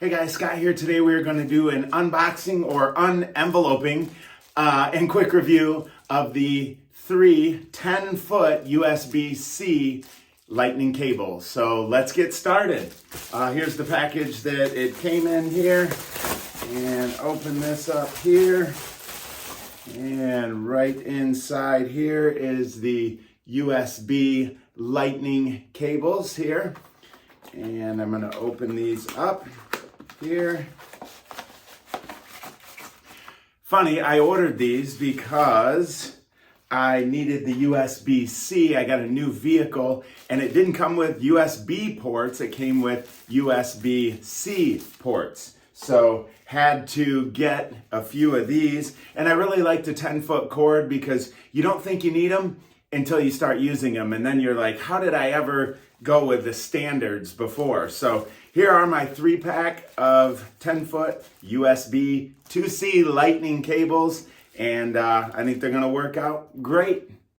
Hey guys, Scott here. Today we're going to do an unboxing or unenveloping and quick review of the three 10-foot USB-C lightning cables. So let's get started. Here's the package that it came in here. And open this up here. And right inside here is the USB lightning cables here. And I'm going to open these up here. Funny, I ordered these because I needed the USB-C. I got a new vehicle and it didn't come with USB ports. It came with USB-C ports. So had to get a few of these. And I really like the 10-foot cord because you don't think you need them until you start using them. And then you're like, how did I ever go with the standards before? So here are my 3-pack of 10-foot USB 2C lightning cables. And I think they're gonna work out great.